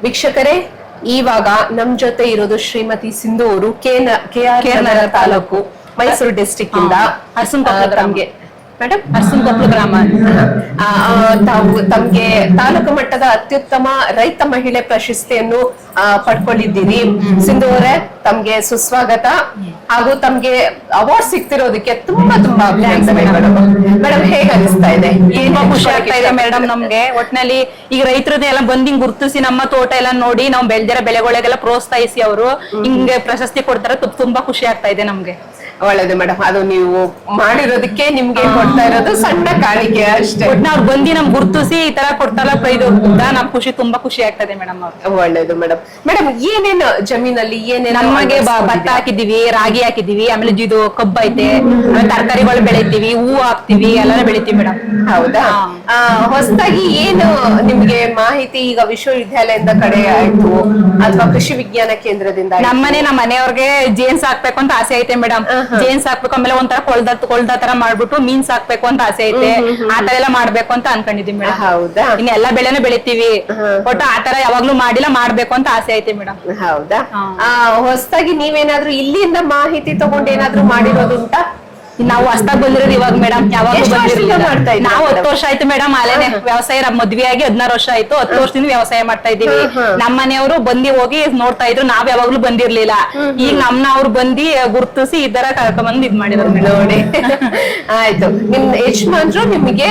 ವೀಕ್ಷಕರೇ, ಇವಾಗ ನಮ್ ಜೊತೆ ಇರೋದು ಶ್ರೀಮತಿ ಸಿಂಧು ಅವರು KR ತಾಲೂಕು ಮೈಸೂರು ಡಿಸ್ಟ್ರಿಕ್ಟ್ ಇಂದ ತಮ್ಗೆ ಮೇಡಮ್ ಅರಸನಕೊಪ್ಪಲು ಗ್ರಾಮ. ತಾವು ತಮ್ಗೆ ತಾಲೂಕು ಮಟ್ಟದ ಅತ್ಯುತ್ತಮ ರೈತ ಮಹಿಳೆ ಪ್ರಶಸ್ತಿಯನ್ನು ಪಡ್ಕೊಂಡಿದ್ದೀರಿ. ಸಿಂಧು ಅವರೇ, ತಮ್ಗೆ ಸುಸ್ವಾಗತ. ಹಾಗೂ ತಮ್ಗೆ ಅವಾರ್ಡ್ ಸಿಗ್ತಿರೋದಕ್ಕೆ ತುಂಬಾ ಅಭಿನಂದನೆಗಳು. ಮೇಡಮ್, ಹೇಗ ಅನಿಸ್ತಾ ಇದೆ? ತುಂಬಾ ಖುಷಿ ಆಗ್ತಾ ಇದೆ ಮೇಡಮ್. ನಮ್ಗೆ ಒಟ್ನಲ್ಲಿ ಈಗ ರೈತರನ್ನೆಲ್ಲ ಬಂದ್ ಗುರ್ತಿಸಿ ನಮ್ಮ ತೋಟ ಎಲ್ಲ ನೋಡಿ ನಾವು ಬೆಳೆದಿರೋ ಬೆಳೆಗಳಿಗೆಲ್ಲ ಪ್ರೋತ್ಸಾಹಿಸಿ ಅವರು ಹಿಂಗೆ ಪ್ರಶಸ್ತಿ ಕೊಡ್ತಾರೆ. ತುಂಬಾ ಖುಷಿ ಆಗ್ತಾ ಇದೆ ನಮ್ಗೆ. ಒಳ್ಳೇದು ಮೇಡಮ್. ಅದು ನೀವು ಮಾಡಿರೋದಕ್ಕೆ ನಿಮ್ಗೆ ಕೊಡ್ತಾ ಇರೋದು ಸಣ್ಣ ಕಾಣಿಕೆ ಅಷ್ಟೇ. ಅವ್ರು ಬಂದು ನಮ್ ಗುರ್ತಿಸಿ ಈ ತರ ಕೊಡ್ತಾರ ಪ್ರೈದು ನಮ್ ಖುಷಿ, ತುಂಬಾ ಖುಷಿ ಆಗ್ತದೆ ಮೇಡಮ್. ಒಳ್ಳೇದು ಮೇಡಮ್. ಮೇಡಮ್, ಏನೇನು ಜಮೀನಲ್ಲಿ ಏನೇನು? ನಮಗೆ ಭತ್ತ ಹಾಕಿದೀವಿ, ರಾಗಿ ಹಾಕಿದೀವಿ, ಆಮೇಲೆ ಇದು ಕಬ್ಬು ಐತೆ, ಆಮೇಲೆ ತರಕಾರಿಗಳು ಬೆಳಿತೀವಿ, ಹೂವು ಹಾಕ್ತಿವಿ, ಎಲ್ಲಾನು ಬೆಳಿತೀವಿ ಮೇಡಮ್. ಹೌದಾ? ಹೊಸದಾಗಿ ಏನು ನಿಮ್ಗೆ ಮಾಹಿತಿ ಈಗ ವಿಶ್ವವಿದ್ಯಾಲಯದಿಂದ ಕಡೆ ಆಯ್ತು ಅಥವಾ ಕೃಷಿ ವಿಜ್ಞಾನ ಕೇಂದ್ರದಿಂದ? ನಮ್ಮ ಮನೆಯವ್ರಿಗೆ ಜೇನ್ಸ್ ಹಾಕ್ಬೇಕು ಅಂತ ಆಸೆ ಐತೆ ಮೇಡಮ್. ಜೇನ್ಸ್ ಹಾಕ್ಬೇಕು, ಆಮೇಲೆ ಒಂಥರ ಕೊಳ್ದ ತರ ಮಾಡ್ಬಿಟ್ಟು ಮೀನ್ಸ್ ಹಾಕ್ಬೇಕು ಅಂತ ಆಸೆ ಐತೆ. ಆತರ ಎಲ್ಲ ಮಾಡ್ಬೇಕು ಅಂತ ಅನ್ಕೊಂಡಿದೀವಿ ಮೇಡಮ್. ಹೌದಾ? ಇನ್ನು ಎಲ್ಲಾ ಬೆಳೆನೂ ಬೆಳಿತೀವಿ. ಒಟ್ಟು ಆತರ ಯಾವಾಗ್ಲೂ ಮಾಡಿಲ್ಲ, ಮಾಡ್ಬೇಕು ಅಂತ ಆಸೆ ಐತೆ ಮೇಡಮ್. ಹೌದಾ? ಹೊಸದಾಗಿ ನೀವೇನಾದ್ರೂ ಇಲ್ಲಿಂದ ಮಾಹಿತಿ ತಗೊಂಡು ಏನಾದ್ರೂ ಮಾಡಿರೋದುಂಟಾ? ನಾವು ಹೊಸದಾಗಿ ಬಂದಿರೋದು ಇವಾಗ ಮೇಡಮ್. ಯಾವಾಗ ನಾವು 10 ವರ್ಷ ಆಯ್ತು ಮೇಡಮ್. ಅಲ್ಲೇನೆ ವ್ಯವಸಾಯ ಮದ್ವೆ ಆಗಿ 16 ವರ್ಷ ಆಯ್ತು. 10 ವರ್ಷದಿಂದ ವ್ಯವಸಾಯ ಮಾಡ್ತಾ ಇದೀವಿ. ನಮ್ಮ ಮನೆಯವರು ಬಂದಿ ಹೋಗಿ ನೋಡ್ತಾ ಇದ್ರು, ನಾವ್ ಯಾವಾಗ್ಲೂ ಬಂದಿರ್ಲಿಲ್ಲ. ಈಗ ಅವ್ರು ಬಂದಿ ಗುರ್ತಿಸಿ ಈ ತರ ಕರ್ಕೊಂಡ್ಬಂದು ಇದ್ ಮಾಡಿರೋದು ನೋಡಿ. ಆಯ್ತು, ನಿಮ್ ಯಜಮಾನ್ರು ನಿಮ್ಗೆ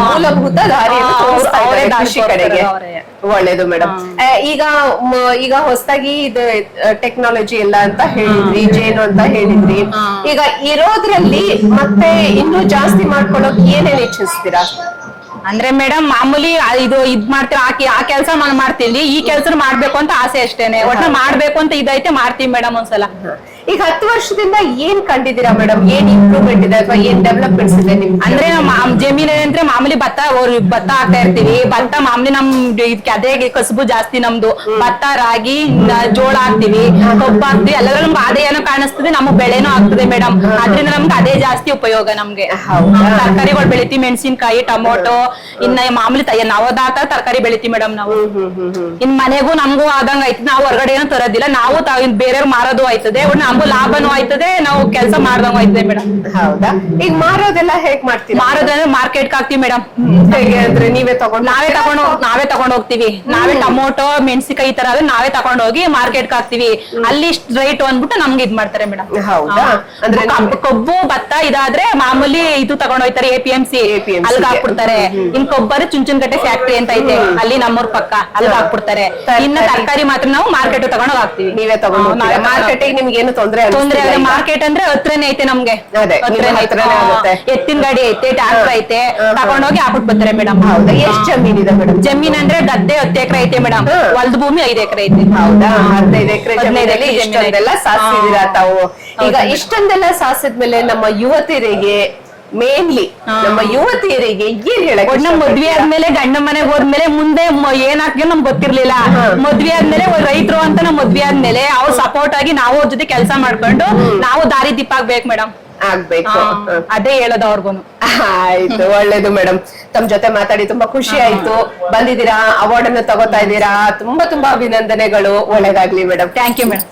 ಮೂಲಭೂತ ದಾರಿಯನ್ನು ತೋರಿಸ್ತಾರೆ ಕೃಷಿ ಕಡೆಗೆ. ಒಳ್ಳೇದು ಮೇಡಮ್. ಈಗ ಹೊಸದಾಗಿ ಇದು ಟೆಕ್ನಾಲಜಿ ಎಲ್ಲ ಅಂತ ಹೇಳಿದ್ರಿ, ಜೇನು ಅಂತ ಹೇಳಿದ್ರಿ. ಈಗ ಇರೋದ್ರಲ್ಲಿ ಮತ್ತೆ ಇನ್ನೂ ಜಾಸ್ತಿ ಮಾಡ್ಕೊಳ್ಳೋಕ್ ಏನೇನ್ ಇಚ್ಛಿಸ್ತೀರಾ? ಅಂದ್ರೆ ಮೇಡಮ್, ಮಾಮೂಲಿ ಇದ್ ಮಾಡ್ತೀವಿ, ಆ ಕೆಲಸ ಮಾಡ್ತೀವಿ, ಈ ಕೆಲಸ ಮಾಡ್ಬೇಕು ಅಂತ ಆಸೆ ಅಷ್ಟೇನೆ. ಒಟ್ಟ ಮಾಡ್ಬೇಕು ಅಂತ ಇದೈತೆ, ಮಾಡ್ತೀವಿ ಮೇಡಮ್ ಒಂದ್ಸಲ. ಈಗ 10 ವರ್ಷದಿಂದ ಏನ್ ಕಂಡಿದ್ದೀರಾ ಮೇಡಮ್? ಏನ್ ಇಂಪ್ರೂವ್ಮೆಂಟ್ ಇದೆ ಅಥವಾ ಏನ್ ಡೆವಲಪ್ಮೆಂಟ್ಸ್ ಇದೆ ನಿಮ್? ಅಂದ್ರೆ ಜಮೀನ್ ಅಂದ್ರೆ ಮಾಮೂಲಿ ಭತ್ತ ಹಾಕ್ತಾ ಇರ್ತೀವಿ. ಭತ್ತ ಮಾಮೂಲಿ ನಮ್ ಅದೇ ಕಸಬು ಜಾಸ್ತಿ ನಮ್ದು. ಭತ್ತ, ರಾಗಿ, ಜೋಳ ಹಾಕ್ತಿವಿ, ಕಬ್ಬು ಹಾಕ್ತಿವಿ. ಎಲ್ಲರೂ ನಮ್ಗೆ ಆದಾಯನೂ ಕಾಣಿಸ್ತದೆ, ನಮ್ಗ್ ಬೆಳೆನೂ ಆಗ್ತದೆ ಮೇಡಮ್. ಅದ್ರಿಂದ ನಮ್ಗೆ ಅದೇ ಜಾಸ್ತಿ ಉಪಯೋಗ ನಮ್ಗೆ. ತರಕಾರಿಗಳು ಬೆಳಿತೀವಿ, ಮೆಣಸಿನ್ಕಾಯಿ, ಟೊಮೊಟೊ, ಇನ್ನ ಮಾಮೂಲಿ ನಾವದಾತ ತರಕಾರಿ ಬೆಳಿತೀವಿ ಮೇಡಮ್ ನಾವು. ಇನ್ ಮನೆಗೂ ನಮ್ಗೂ ಆದಂಗ ಆಯ್ತದೆ. ನಾವು ಹೊರಗಡೆ ಏನೂ ತರೋದಿಲ್ಲ. ನಾವು ಬೇರೆಯವ್ರು ಮಾರೋದು ಆಯ್ತದೆ, ನಮಗೂ ಲಾಭನೂ ಆಯ್ತದೆ, ನಾವು ಕೆಲಸ ಮಾಡ್ದಂಗ ಆಯ್ತದೆ ಮೇಡಮ್. ಹೌದಾ? ಈಗ ಮಾರೋದೆಲ್ಲ ಹೇಗ್ ಮಾಡ್ತೀವಿ? ಮಾರೋದಂದ್ರೆ ಮಾರ್ಕೆಟ್ ಹಾಕ್ತಿವಿ ಮೇಡಮ್. ಹೇಗೆ ಅಂದ್ರೆ ನಾವೇ ತಗೊಂಡ್ ಹೋಗ್ತಿವಿ. ನಾವೇ ಟೊಮೊಟೊ, ಮೆಣಸಿನಕಾಯಿ ಈ ತರ ನಾವೇ ತಗೊಂಡ್ ಹೋಗಿ ಮಾರ್ಕೆಟ್ ಹಾಕ್ತಿವಿ. ಅಲ್ಲಿ ಇಷ್ಟು ರೈಟ್ ಅಂದ್ಬಿಟ್ಟು ನಮ್ಗೆ ಇದ್ ಮಾಡ್ತಾರೆ ಮೇಡಮ್. ಹೌದಾ? ಅಂದ್ರೆ ಕಬ್ಬು, ಭತ್ತ ಇದಾದ್ರೆ ಮಾಮೂಲಿ ಇದು ತಗೊಂಡ್ ಹೋಗ್ತಾರೆ APMC, ಅಲ್ಲಿಗೆ ಹಾಕ್ಬಿಡ್ತಾರೆ. ಇನ್ ಕೊಬ್ಬರಿ ಚುಂಚನಕಟ್ಟೆ ಫ್ಯಾಕ್ಟ್ರಿ ಅಂತ ಐತೆ, ಅಲ್ಲಿ ನಮ್ಮೂರ್ ಪಕ್ಕ, ಅಲ್ಲಿಗೆ ಹಾಕ್ಬಿಡ್ತಾರೆ. ಇನ್ನ ತರಕಾರಿ ಮಾತ್ರ ನಾವು ಮಾರ್ಕೆಟ್ ತಗೊಂಡೋಗಿ ಹಾಕ್ತಿವಿ. ನೀವೇ ತಗೊಂಡು ಮಾರ್ಕೆಟ್ ನಿಮ್ಗೆ ಏನು ತೊಂದ್ರೆ ಮಾರ್ಕೆಟ್ ಅಂದ್ರೆ ಹತ್ರನೇ ಐತೆ ನಮ್ಗೆ. ಎತ್ತಿನ ಗಾಡಿ ಐತೆ, ಟ್ರಾಕ್ಟರ್ ಐತೆ, ತಗೊಂಡೋಗಿ ಹಾಕ್ಬಿಟ್ಟು ಬರ್ತಾರೆ ಮೇಡಮ್. ಹೌದಾ? ಎಷ್ಟು ಜಮೀನ್ ಇದೆ ಮೇಡಮ್? ಜಮೀನ್ ಅಂದ್ರೆ ಗದ್ದೆ 10 ಎಕರೆ ಐತೆ ಮೇಡಮ್. ಹೊಲದ ಭೂಮಿ 5 ಎಕರೆ ಐತೆ. ಹೌದಾ? 15 ಎಕರೆ ಜಮೀನಲ್ಲಿ ಇಷ್ಟೊಂದೆಲ್ಲ ಸಾಧಿಸಿದೀರಾ ತಾವು. ಈಗ ಇಷ್ಟೊಂದೆಲ್ಲ ಸಾಧಿಸಿದ್ಮೇಲೆ ನಮ್ಮ ಯುವತಿಯರಿಗೆ ಮೇನ್ಲಿ ನಮ್ಮ ಯುವತಿಯರಿಗೆ ಏನ್ ಹೇಳಕ್? ನಮ್ ಮದ್ವೆ ಆದ್ಮೇಲೆ ಗಂಡ ಮನೆಗೆ ಹೋದ್ಮೇಲೆ ಮುಂದೆ ಏನ್ ಹಾಕಿ ನಮ್ಗೆ ಗೊತ್ತಿರ್ಲಿಲ್ಲ. ಮದ್ವೆ ಆದ್ಮೇಲೆ ರೈತರು ಅಂತ ನಮ್ ಮದ್ವೆ ಆದ್ಮೇಲೆ ಅವ್ರು ಸಪೋರ್ಟ್ ಆಗಿ ನಾವು ಅವ್ರ ಜೊತೆ ಕೆಲಸ ಮಾಡ್ಕೊಂಡು ನಾವು ದಾರಿ ದೀಪ ಆಗ್ಬೇಕು ಮೇಡಮ್. ಆಗ್ಬೇಕು, ಅದೇ ಹೇಳೋದು ಅವ್ರಿಗೂನು. ಆಯ್ತು, ಒಳ್ಳೇದು ಮೇಡಮ್. ತಮ್ ಜೊತೆ ಮಾತಾಡಿ ತುಂಬಾ ಖುಷಿ ಆಯ್ತು. ಬಂದಿದ್ದೀರಾ, ಅವಾರ್ಡ್ ಅನ್ನು ತಗೋತಾ ಇದ್ದೀರಾ, ತುಂಬಾ ಅಭಿನಂದನೆಗಳು. ಒಳ್ಳೇದಾಗ್ಲಿ ಮೇಡಮ್. Thank you madam.